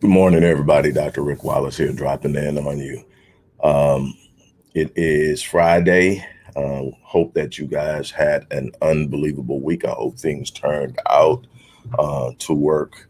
Good morning, everybody. Dr. Rick Wallace here, dropping in on you. Um, it is Friday. Hope that you guys had an unbelievable week. I hope things turned out to work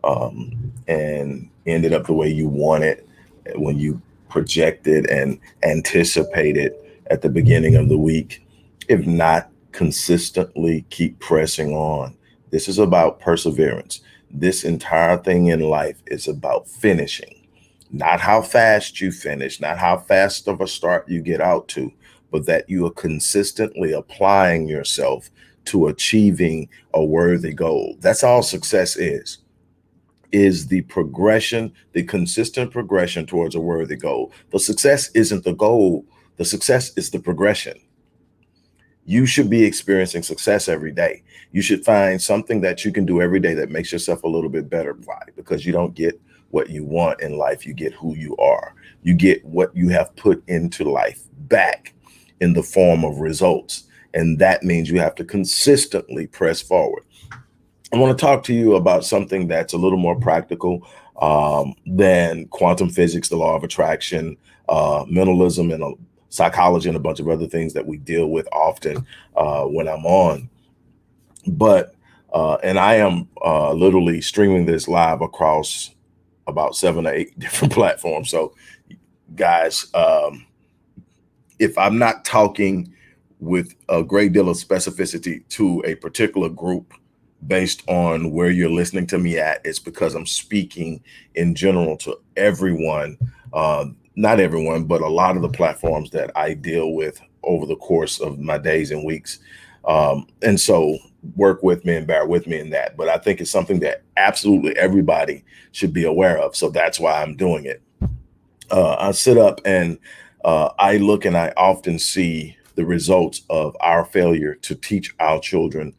and ended up the way you wanted when you projected and anticipated at the beginning of the week. If not, consistently keep pressing on. This is about perseverance. This entire thing in life is about finishing, not how fast you finish, not how fast of a start you get out to, but that you are consistently applying yourself to achieving a worthy goal. That's all success is the progression, the consistent progression towards a worthy goal. The success isn't the goal, the success is the progression. You should be experiencing success every day. You should find something that you can do every day that makes yourself a little bit better. Why? Because you don't get what you want in life, you get who you are. You get what you have put into life back in the form of results. And that means you have to consistently press forward. I want to talk to you about something that's a little more practical than quantum physics, the law of attraction, mentalism, and psychology, and a bunch of other things that we deal with often when I'm on. But and I am literally streaming this live across about 7 or 8 different platforms. So, guys, if I'm not talking with a great deal of specificity to a particular group based on where you're listening to me at, it's because I'm speaking in general to everyone, not everyone, but a lot of the platforms that I deal with over the course of my days and weeks. And so work with me and bear with me in that. But I think it's something that absolutely everybody should be aware of. So that's why I'm doing it. I sit up and I look and I often see the results of our failure to teach our children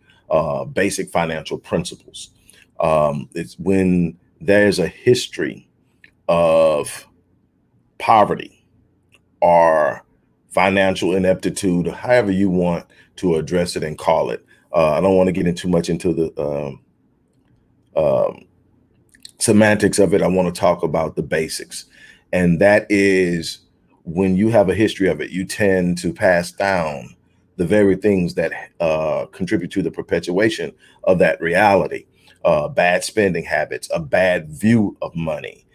basic financial principles. It's when there's a history of poverty or financial ineptitude, however you want to address it and call it. I don't want to get in too much into the semantics of it. I want to talk about the basics. And that is when you have a history of it, you tend to pass down the very things that contribute to the perpetuation of that reality. Bad spending habits, a bad view of money,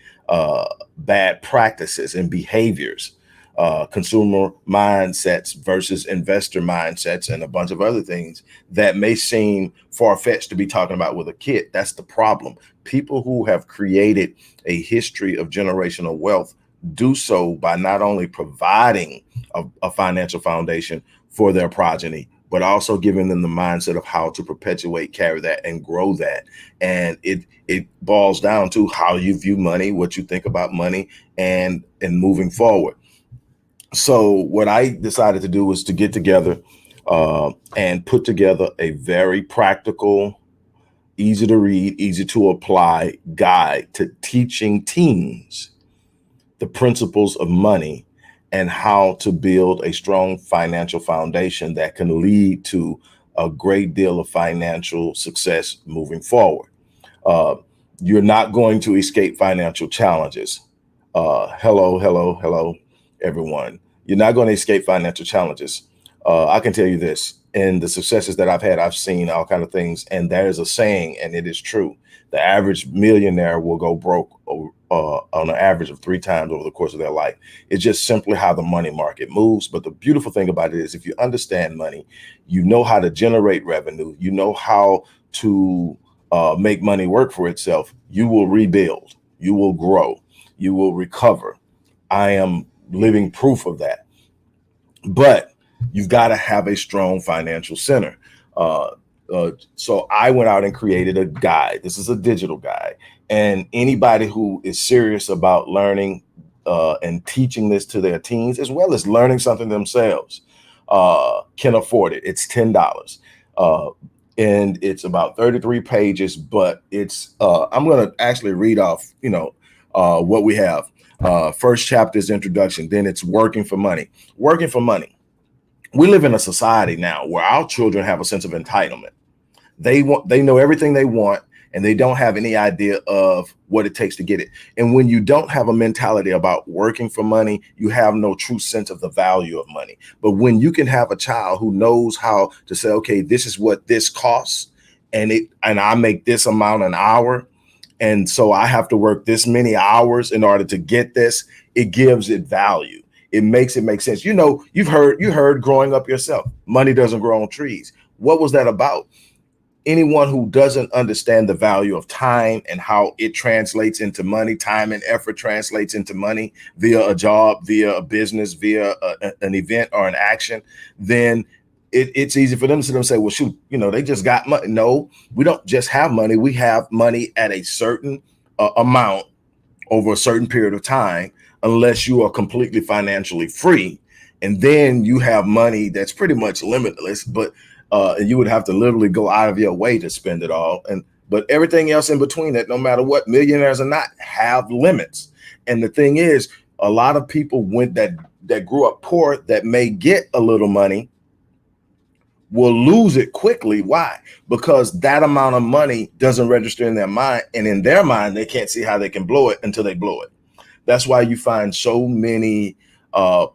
bad practices and behaviors, consumer mindsets versus investor mindsets, and a bunch of other things that may seem far-fetched to be talking about with a kid. That's the problem. People who have created a history of generational wealth do so by not only providing a financial foundation for their progeny, but also giving them the mindset of how to perpetuate, carry that, and grow that. And it boils down to how you view money, what you think about money, and moving forward. So what I decided to do was to get together and put together a very practical, easy to read, easy to apply guide to teaching teens the principles of money and how to build a strong financial foundation that can lead to a great deal of financial success moving forward. Uh, you're not going to escape financial challenges. Hello, everyone. You're not going to escape financial challenges. I can tell you this: in the successes that I've had, I've seen all kind of things, and there is a saying, and it is true: the average millionaire will go broke on an average of 3 times over the course of their life. It's just simply how the money market moves. But the beautiful thing about it is, if you understand money, you know how to generate revenue, you know how to make money work for itself. You will rebuild, you will grow, you will recover. I am living proof of that. But you've got to have a strong financial center. So I went out and created a guide. This is a digital guide. And anybody who is serious about learning and teaching this to their teens, as well as learning something themselves, can afford it. It's $10. And it's about 33 pages, but I'm going to actually read off, what we have. First chapter is introduction. Then it's working for money. Working for money. We live in a society now where our children have a sense of entitlement. They know everything they want, and they don't have any idea of what it takes to get it. And when you don't have a mentality about working for money, you have no true sense of the value of money. But when you can have a child who knows how to say, okay, this is what this costs, and I make this amount an hour, and so I have to work this many hours in order to get this, it gives it value. It makes it make sense. You know, you heard growing up yourself, money doesn't grow on trees. What was that about? Anyone who doesn't understand the value of time and how it translates into money, time and effort translates into money via a job, via a business, via an event or an action, then it's easy for them to say, well, shoot, you know, they just got money. No, we don't just have money. We have money at a certain amount over a certain period of time, unless you are completely financially free. And then you have money that's pretty much limitless, but and you would have to literally go out of your way to spend it all. But everything else in between that, no matter what, millionaires or not, have limits. And the thing is, a lot of people that grew up poor that may get a little money will lose it quickly. Why? Because that amount of money doesn't register in their mind, and in their mind, they can't see how they can blow it until they blow it. That's why you find so many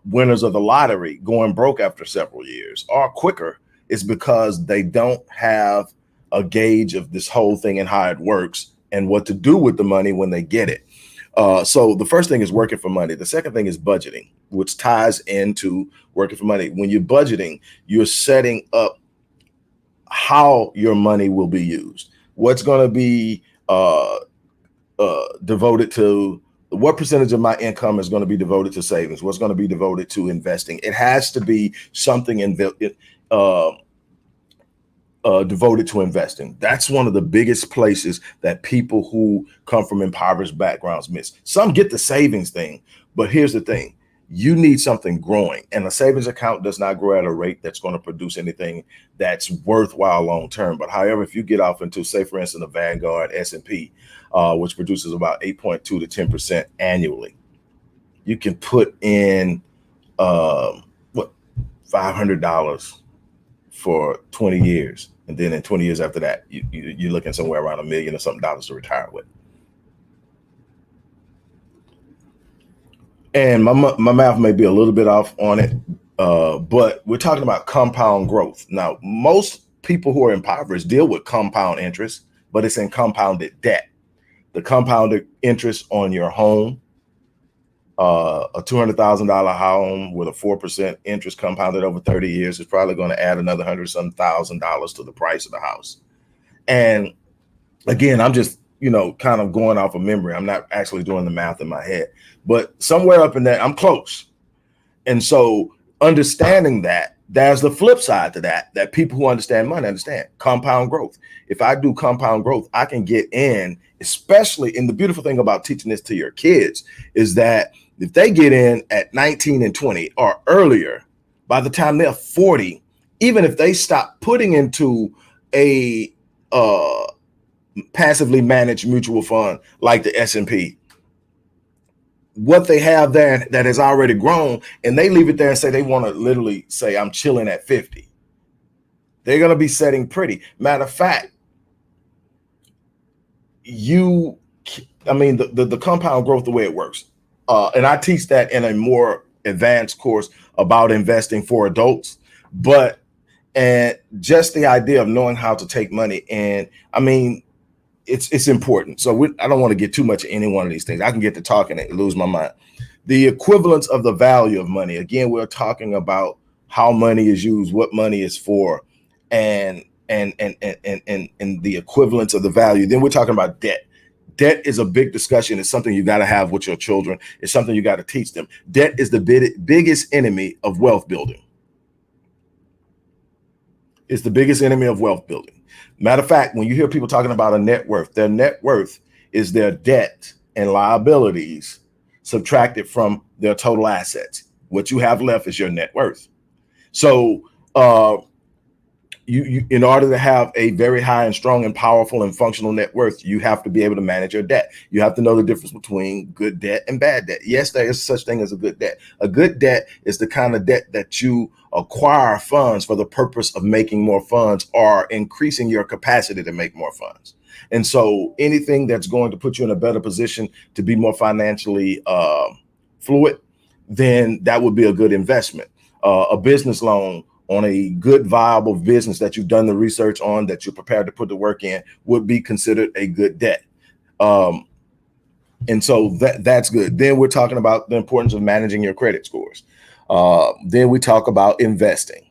winners of the lottery going broke after several years or quicker. Is because they don't have a gauge of this whole thing and how it works and what to do with the money when they get it. So the first thing is working for money. The second thing is budgeting, which ties into working for money. When you're budgeting, you're setting up how your money will be used. What's going to be devoted to, what percentage of my income is going to be devoted to savings? What's going to be devoted to investing? It has to be something devoted to investing. That's one of the biggest places that people who come from impoverished backgrounds miss. Some get the savings thing, but here's the thing. You need something growing, and a savings account does not grow at a rate that's going to produce anything that's worthwhile long term. But however, if you get off into, say, for instance, a Vanguard S&P, which produces about 8.2 to 10% annually, you can put in $500 for 20 years. And then in 20 years after that, you're looking somewhere around $1 million or something to retire with. And my math may be a little bit off on it, but we're talking about compound growth. Now, most people who are impoverished deal with compound interest, but it's in compounded debt. The compounded interest on your home, a $200,000 home with a 4% interest compounded over 30 years is probably going to add another $100,000 to the price of the house. And again, I'm just, kind of going off of memory. I'm not actually doing the math in my head, but somewhere up in there, I'm close. And so understanding that, there's the flip side to that people who understand money understand compound growth. If I do compound growth, I can get in, especially, and the beautiful thing about teaching this to your kids is that if they get in at 19 and 20 or earlier, by the time they're 40, even if they stop putting into a passively managed mutual fund like the S&P, what they have there that has already grown, and they leave it there and say they want to literally say, I'm chilling at 50. They're going to be setting pretty. Matter of fact, the compound growth, the way it works. And I teach that in a more advanced course about investing for adults, and just the idea of knowing how to take money. And it's important. So I don't want to get too much of any one of these things. I can get to talking and lose my mind. The equivalence of the value of money. Again, we're talking about how money is used, what money is for, and the equivalence of the value. Then we're talking about debt. Debt is a big discussion. It's something you got to have with your children. It's something you got to teach them. Debt is the biggest enemy of wealth building. It's the biggest enemy of wealth building. Matter of fact, when you hear people talking about a net worth, their net worth is their debt and liabilities subtracted from their total assets. What you have left is your net worth. So you in order to have a very high and strong and powerful and functional net worth, you have to be able to manage your debt. You have to know the difference between good debt and bad debt. Yes, there is such thing as a good debt. A good debt is the kind of debt that you acquire funds for the purpose of making more funds or increasing your capacity to make more funds. And so anything that's going to put you in a better position to be more financially fluid, then that would be a good investment. A business loan on a good, viable business that you've done the research on, that you're prepared to put the work in, would be considered a good debt. And so that's good. Then we're talking about the importance of managing your credit scores. Then we talk about investing.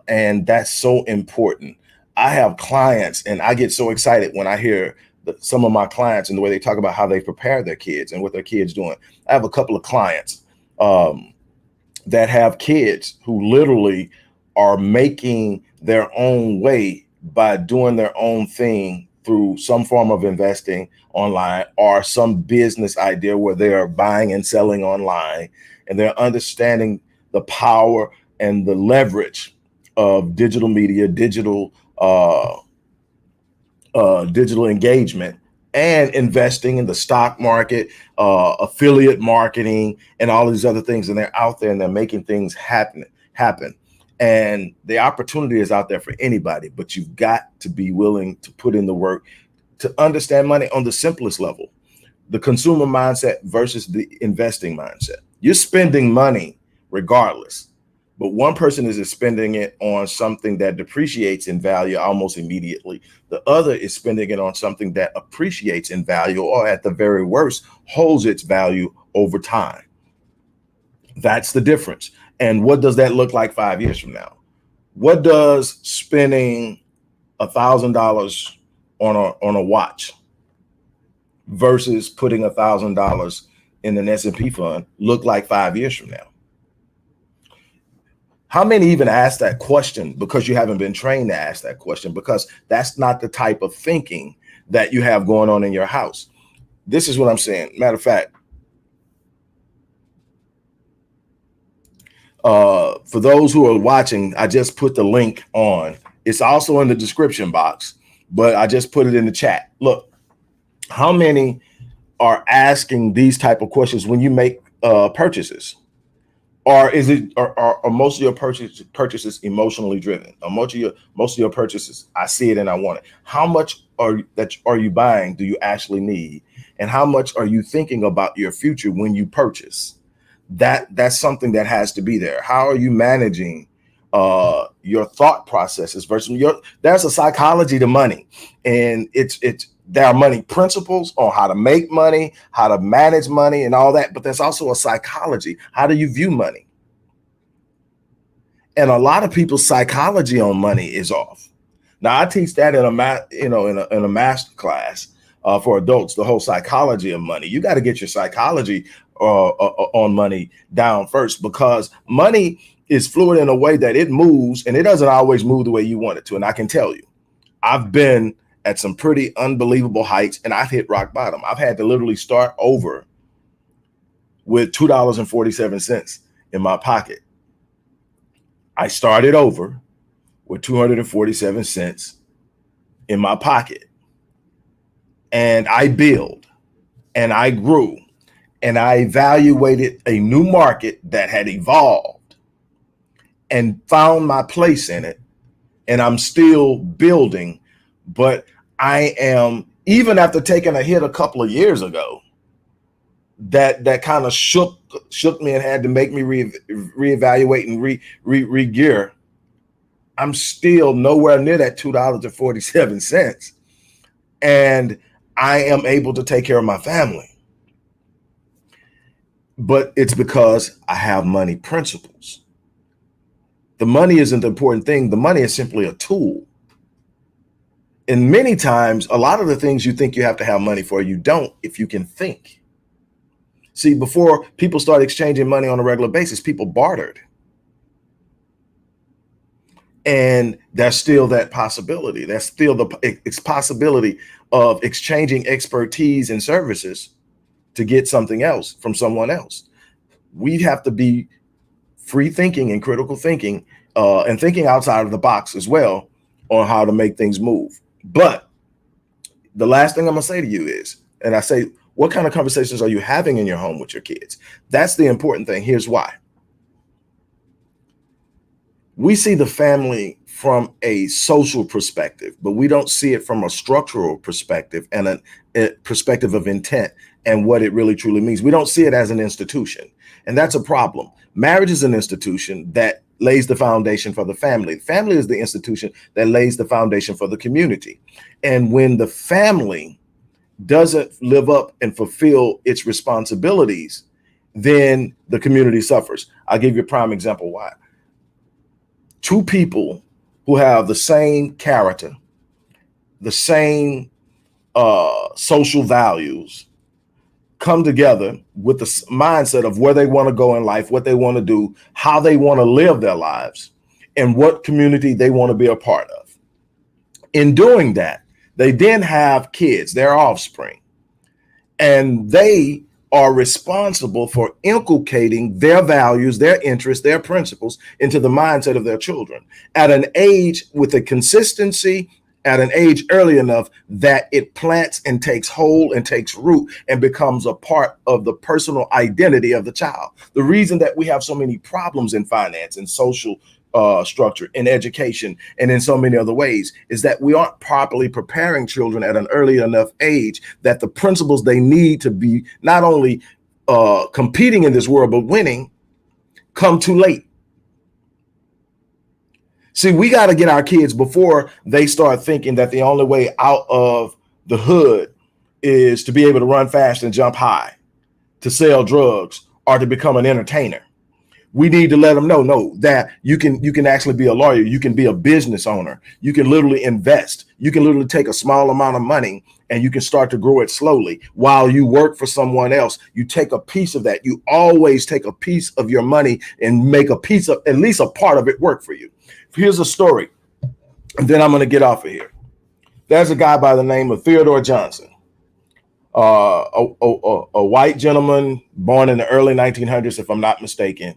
And that's so important. I have clients and I get so excited when I hear some of my clients and the way they talk about how they prepare their kids and what their kids doing. I have a couple of clients that have kids who literally are making their own way by doing their own thing through some form of investing online or some business idea where they are buying and selling online, and they're understanding the power and the leverage of digital media, digital engagement, and investing in the stock market, affiliate marketing, and all these other things. And they're out there and they're making things happen. And the opportunity is out there for anybody, but you've got to be willing to put in the work to understand money on the simplest level, the consumer mindset versus the investing mindset. You're spending money regardless, but one person is spending it on something that depreciates in value almost immediately. The other is spending it on something that appreciates in value, or at the very worst, holds its value over time. That's the difference. And what does that look like 5 years from now? What does spending $1,000 on a watch versus putting $1,000 in an S&P fund look like 5 years from now? How many even ask that question because you haven't been trained to ask that question, because that's not the type of thinking that you have going on in your house. This is what I'm saying. Matter of fact, for those who are watching, I just put the link on. It's also in the description box, but I just put it in the chat. Look, how many are asking these type of questions when you make purchases? Or is it, or most of your purchases emotionally driven? Or most of your purchases, I see it and I want it. How much are you buying? Do you actually need? And how much are you thinking about your future when you purchase? That's something that has to be there. How are you managing your thought processes versus there's a psychology to money, and there are money principles on how to make money, how to manage money, and all that. But there's also a psychology. How do you view money? And a lot of people's psychology on money is off. Now, I teach that in a master class for adults, the whole psychology of money. You got to get your psychology on money down first, because money is fluid in a way that it moves, and it doesn't always move the way you want it to. And I can tell you, I've been at some pretty unbelievable heights, and I've hit rock bottom. I've had to literally start over with $2.47 in my pocket. I started over with 247 cents in my pocket, and I built and I grew and I evaluated a new market that had evolved and found my place in it. And I'm still building, but I am, even after taking a hit a couple of years ago, that kind of shook me and had to make me reevaluate and re-gear. I'm still nowhere near that $2.47. And I am able to take care of my family. But it's because I have money principles. The money isn't the important thing. The money is simply a tool. And many times, a lot of the things you think you have to have money for, you don't if you can think. See, before people started exchanging money on a regular basis, people bartered. And there's still that possibility. There's still it's possibility of exchanging expertise and services to get something else from someone else. We have to be free thinking and critical thinking and thinking outside of the box as well on how to make things move. But the last thing I'm going to say to you is, and I say, what kind of conversations are you having in your home with your kids? That's the important thing. Here's why. We see the family from a social perspective, but we don't see it from a structural perspective and a perspective of intent and what it really truly means. We don't see it as an institution, and that's a problem. Marriage is an institution that lays the foundation for the family. Family is the institution that lays the foundation for the community. And when the family doesn't live up and fulfill its responsibilities, then the community suffers. I'll give you a prime example why. Two people who have the same character, the same social values, come together with the mindset of where they want to go in life, what they want to do, how they want to live their lives, and what community they want to be a part of. In doing that, they then have kids, their offspring, and they are responsible for inculcating their values, their interests, their principles into the mindset of their children at an age with a consistency, at an age early enough that it plants and takes hold and takes root and becomes a part of the personal identity of the child. The reason that we have so many problems in finance and social structure, in education, and in so many other ways is that we aren't properly preparing children at an early enough age that the principles they need to be not only competing in this world, but winning come too late. See, we got to get our kids before they start thinking that the only way out of the hood is to be able to run fast and jump high, to sell drugs, or to become an entertainer. We need to let them know, no, that you can actually be a lawyer. You can be a business owner. You can literally invest. You can literally take a small amount of money and you can start to grow it slowly while you work for someone else. You take a piece of that. You always take a piece of your money and make a piece of, at least a part of it, work for you. Here's a story, and then I'm going to get off of here. There's a guy by the name of Theodore Johnson, a white gentleman born in the early 1900s, if I'm not mistaken.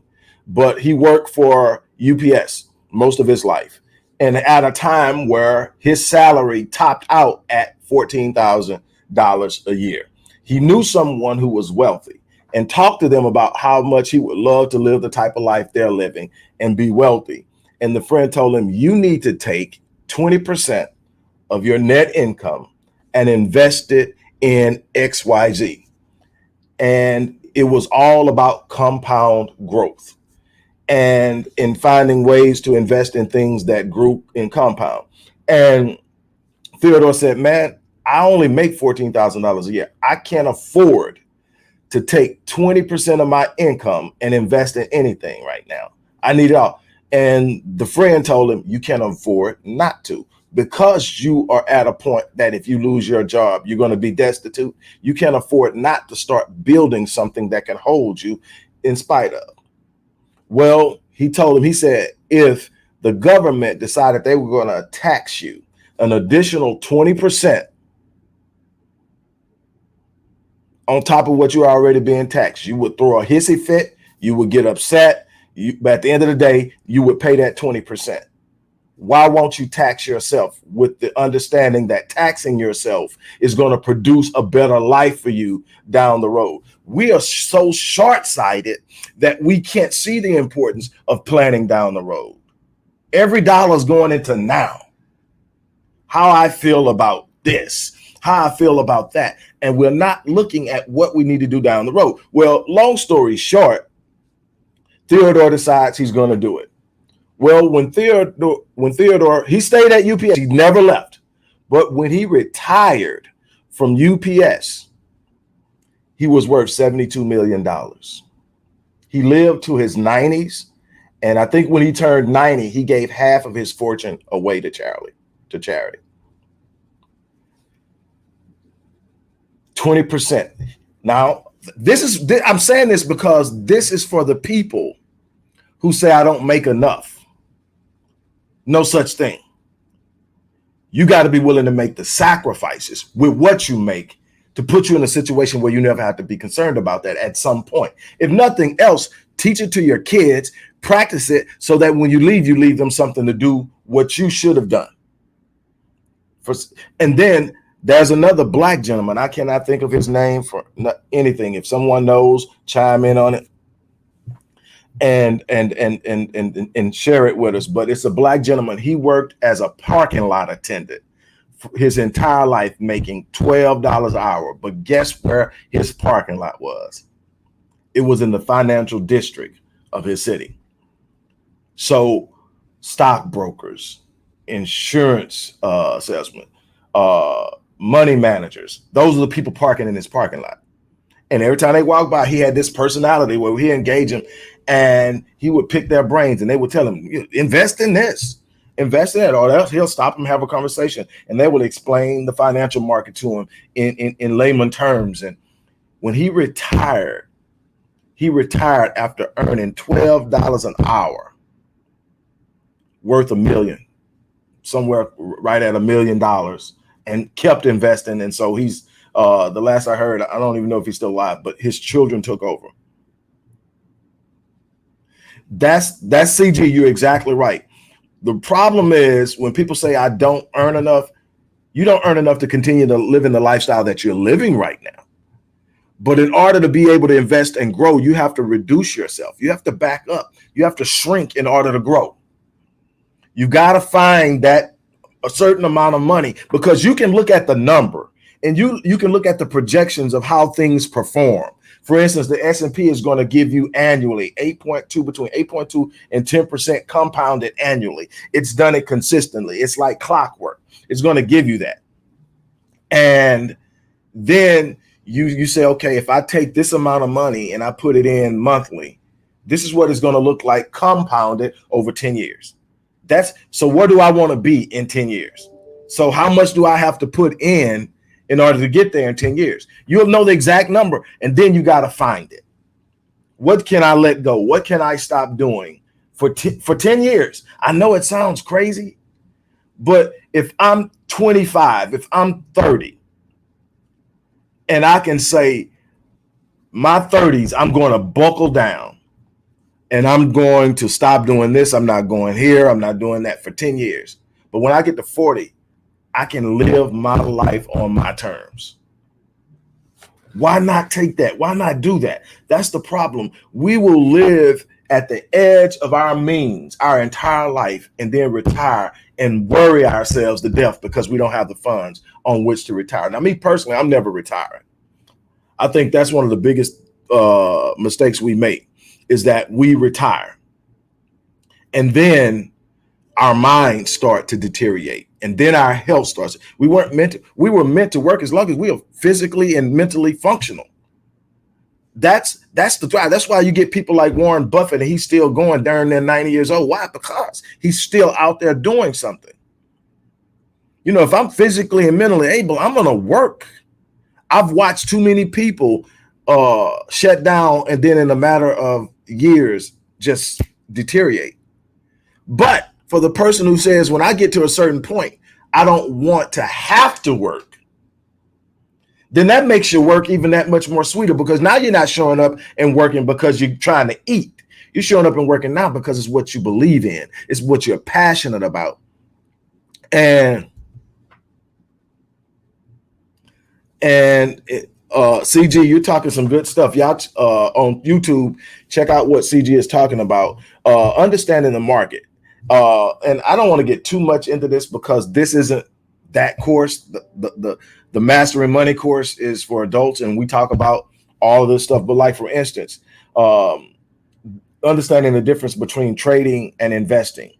But he worked for UPS most of his life, and at a time where his salary topped out at $14,000 a year. He knew someone who was wealthy and talked to them about how much he would love to live the type of life they're living and be wealthy. And the friend told him, you need to take 20% of your net income and invest it in XYZ. And it was all about compound growth and in finding ways to invest in things that grew in compound. And Theodore said, man, I only make $14,000 a year. I can't afford to take 20% of my income and invest in anything right now. I need it all. And the friend told him, you can't afford not to, because you are at a point that if you lose your job, you're going to be destitute. You can't afford not to start building something that can hold you in spite of. Well, he told him, he said, if the government decided they were going to tax you an additional 20% on top of what you're already being taxed, you would throw a hissy fit, you would get upset, but at the end of the day, you would pay that 20%. Why won't you tax yourself with the understanding that taxing yourself is going to produce a better life for you down the road? We are so short-sighted that we can't see the importance of planning down the road. Every dollar is going into now. How I feel about this, how I feel about that. And we're not looking at what we need to do down the road. Well, long story short, Theodore decides he's going to do it. Well, when Theodore, he stayed at UPS, he never left. But when he retired from UPS, he was worth $72 million. He lived to his 90s. And I think when he turned 90, he gave half of his fortune away to charity. 20%. Now, I'm saying this because this is for the people who say, I don't make enough. No such thing. You got to be willing to make the sacrifices with what you make to put you in a situation where you never have to be concerned about that at some point. If nothing else, teach it to your kids, practice it so that when you leave them something to do what you should have done. And then there's another black gentleman. I cannot think of his name for anything. If someone knows, chime in on it. and share it with us. But it's a black gentleman. He worked as a parking lot attendant his entire life, making $12 an hour. But guess where his parking lot was? It was in the financial district of his city. So stockbrokers, insurance salesmen, money managers, those are the people parking in his parking lot. And every time they walk by, he had this personality where he engaged them, and he would pick their brains, and they would tell him, invest in this, invest in that, or else he'll stop and have a conversation, and they would explain the financial market to him in layman terms. And when he retired after earning $12 an hour, worth $1 million, somewhere right at $1 million, and kept investing. And so he's the last I heard, I don't even know if he's still alive, but his children took over. That's CG. You're exactly right. The problem is when people say I don't earn enough, you don't earn enough to continue to live in the lifestyle that you're living right now. But in order to be able to invest and grow, you have to reduce yourself. You have to back up. You have to shrink in order to grow. You got to find that a certain amount of money, because you can look at the number and you can look at the projections of how things perform. For instance, the S&P is going to give you annually between 8.2 and 10% compounded annually. It's done it consistently. It's like clockwork. It's going to give you that. And then you say, okay, if I take this amount of money and I put it in monthly, this is what it's going to look like compounded over 10 years. So where do I want to be in 10 years? So how much do I have to put in order to get there in 10 years? You'll know the exact number, and then you got to find it. What can I let go? What can I stop doing for 10 years? I know it sounds crazy, but if I'm 25, if I'm 30, and I can say my 30s, I'm going to buckle down and I'm going to stop doing this. I'm not going here. I'm not doing that for 10 years. But when I get to 40, I can live my life on my terms. Why not take that? Why not do that? That's the problem. We will live at the edge of our means our entire life and then retire and worry ourselves to death because we don't have the funds on which to retire. Now, me personally, I'm never retiring. I think that's one of the biggest mistakes we make, is that we retire and then our minds start to deteriorate, and then our health starts. We were meant to work as long as we are physically and mentally functional. That's the drive. That's why you get people like Warren Buffett, and he's still going darn near 90 years old. Why? Because he's still out there doing something. You know, if I'm physically and mentally able, I'm going to work. I've watched too many people shut down and then in a matter of years just deteriorate. But for the person who says, when I get to a certain point, I don't want to have to work, then that makes your work even that much more sweeter, because now you're not showing up and working because you're trying to eat. You're showing up and working now because it's what you believe in. It's what you're passionate about. And CG, you're talking some good stuff. Y'all on YouTube, check out what CG is talking about. Understanding the market. And I don't want to get too much into this because this isn't that course. The Mastering Money course is for adults, and we talk about all of this stuff. But like, for instance, understanding the difference between trading and investing,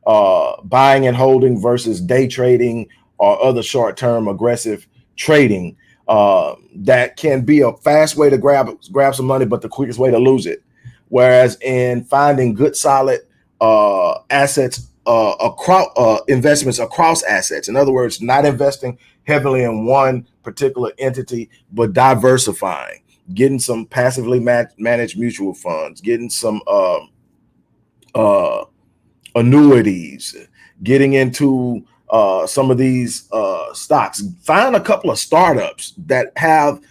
buying and holding versus day trading or other short-term aggressive trading, that can be a fast way to grab some money, but the quickest way to lose it. Whereas in finding good, solid assets, across investments across assets. In other words, not investing heavily in one particular entity, but diversifying, getting some passively managed mutual funds, getting some annuities, getting into some of these stocks. Find a couple of startups that have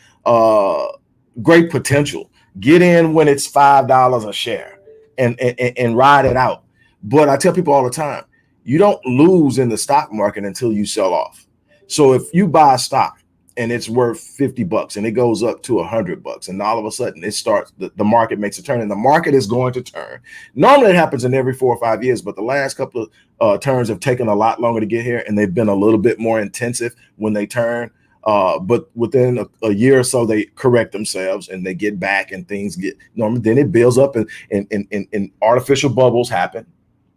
great potential. Get in when it's $5 a share and ride it out. But I tell people all the time, you don't lose in the stock market until you sell off. So if you buy a stock and it's worth $50 and it goes up to $100, and all of a sudden it starts, the market makes a turn, and the market is going to turn. Normally it happens in every 4 or 5 years, but the last couple of turns have taken a lot longer to get here, and they've been a little bit more intensive when they turn. But within a year or so, they correct themselves and they get back, and things get normal. Then it builds up, and artificial bubbles happen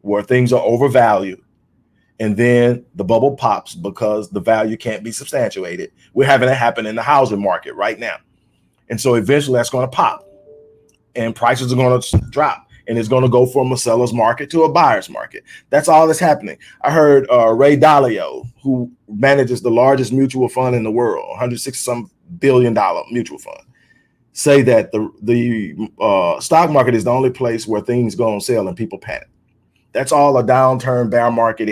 where things are overvalued, and then the bubble pops because the value can't be substantiated. We're having it happen in the housing market right now. And so eventually that's going to pop, and prices are going to drop, and it's going to go from a seller's market to a buyer's market. That's all that's happening. I heard Ray Dalio, who manages the largest mutual fund in the world, 160 some billion dollar mutual fund, say that the stock market is the only place where things go on sale and people panic. That's all a downturn bear market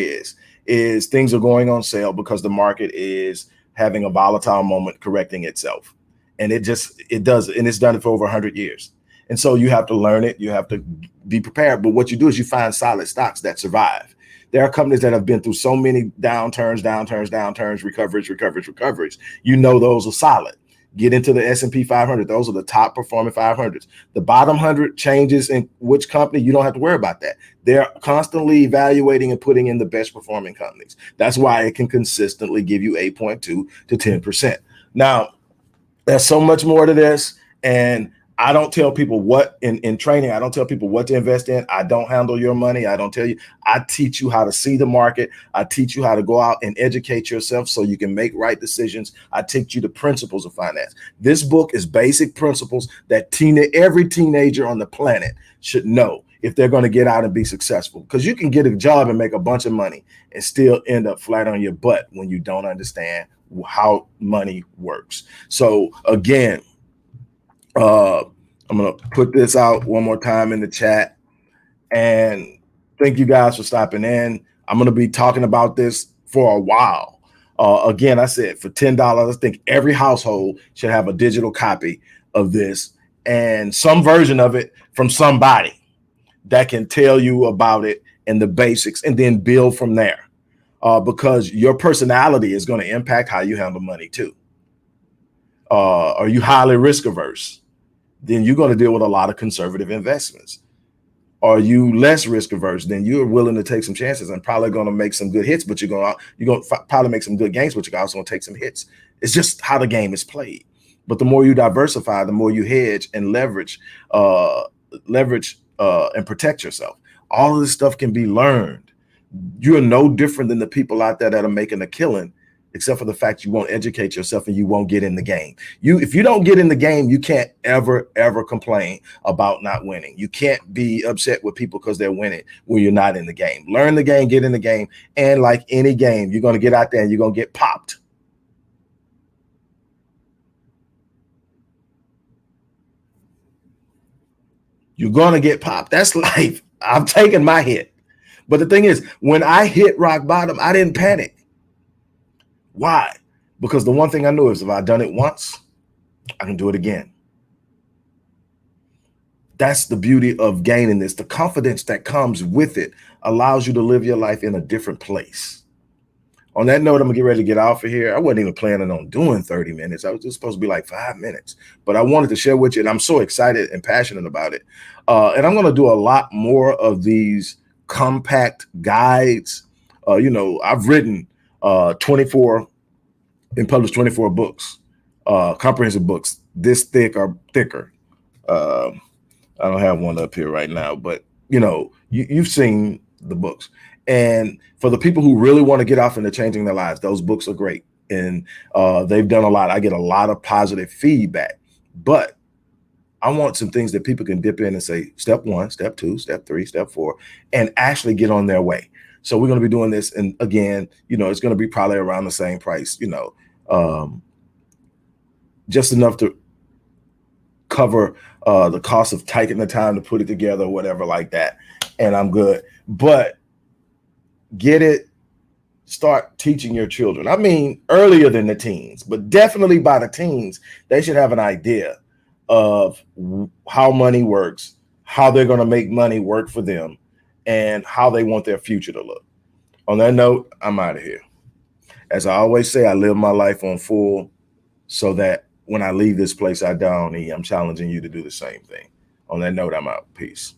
is things are going on sale because the market is having a volatile moment, correcting itself. And it does, and it's done it for over 100 years. And so you have to learn it. You have to be prepared. But what you do is you find solid stocks that survive. There are companies that have been through so many downturns, recoveries. You know those are solid. Get into the S&P 500. Those are the top performing 500s. The bottom 100 changes in which company, you don't have to worry about that. They're constantly evaluating and putting in the best performing companies. That's why it can consistently give you 8.2 to 10%. Now, there's so much more to this. And I don't tell people what in training. I don't tell people what to invest in. I don't handle your money. I don't tell you. I teach you how to see the market. I teach you how to go out and educate yourself so you can make right decisions. I teach you the principles of finance. This book is basic principles that every teenager on the planet should know if they're going to get out and be successful. Because you can get a job and make a bunch of money and still end up flat on your butt when you don't understand how money works. So again, I'm going to put this out one more time in the chat, and thank you guys for stopping in. I'm going to be talking about this for a while. Again, I said for $10, I think every household should have a digital copy of this and some version of it from somebody that can tell you about it and the basics, and then build from there. Because your personality is going to impact how you handle money too. Are you highly risk averse? Then you're going to deal with a lot of conservative investments. Are you less risk averse? Then you're willing to take some chances and probably going to make some good hits, but you're going to probably make some good gains, but you're also going to take some hits. It's just how the game is played. But the more you diversify, the more you hedge and leverage and protect yourself. All of this stuff can be learned. You're no different than the people out there that are making a killing, except for the fact you won't educate yourself and you won't get in the game. If you don't get in the game, you can't ever complain about not winning. You can't be upset with people because they're winning when you're not in the game. Learn the game, get in the game. And like any game, you're going to get out there and you're going to get popped. You're going to get popped. That's life. I'm taking my hit. But the thing is, when I hit rock bottom, I didn't panic. Why? Because the one thing I knew is if I've done it once, I can do it again. That's the beauty of gaining this. The confidence that comes with it allows you to live your life in a different place. On that note, I'm gonna get ready to get off of here. I wasn't even planning on doing 30 minutes. I was just supposed to be like 5 minutes, but I wanted to share with you, and I'm so excited and passionate about it. And I'm gonna do a lot more of these compact guides. I've written 24 and published 24 books, comprehensive books, this thick or thicker. I don't have one up here right now, but you've seen the books. And for the people who really want to get off into changing their lives, those books are great. And they've done a lot. I get a lot of positive feedback, but I want some things that people can dip in and say, step 1, step 2, step 3, step 4, and actually get on their way. So we're going to be doing this. And again, it's going to be probably around the same price, just enough to cover the cost of taking the time to put it together or whatever like that. And I'm good. But get it, start teaching your children. I mean, earlier than the teens, but definitely by the teens, they should have an idea of how money works, how they're going to make money work for them, and how they want their future to look. On that note, I'm out of here. As I always say, I live my life on full so that when I leave this place, I don't eat. I'm challenging you to do the same thing. On that note, I'm out. Peace.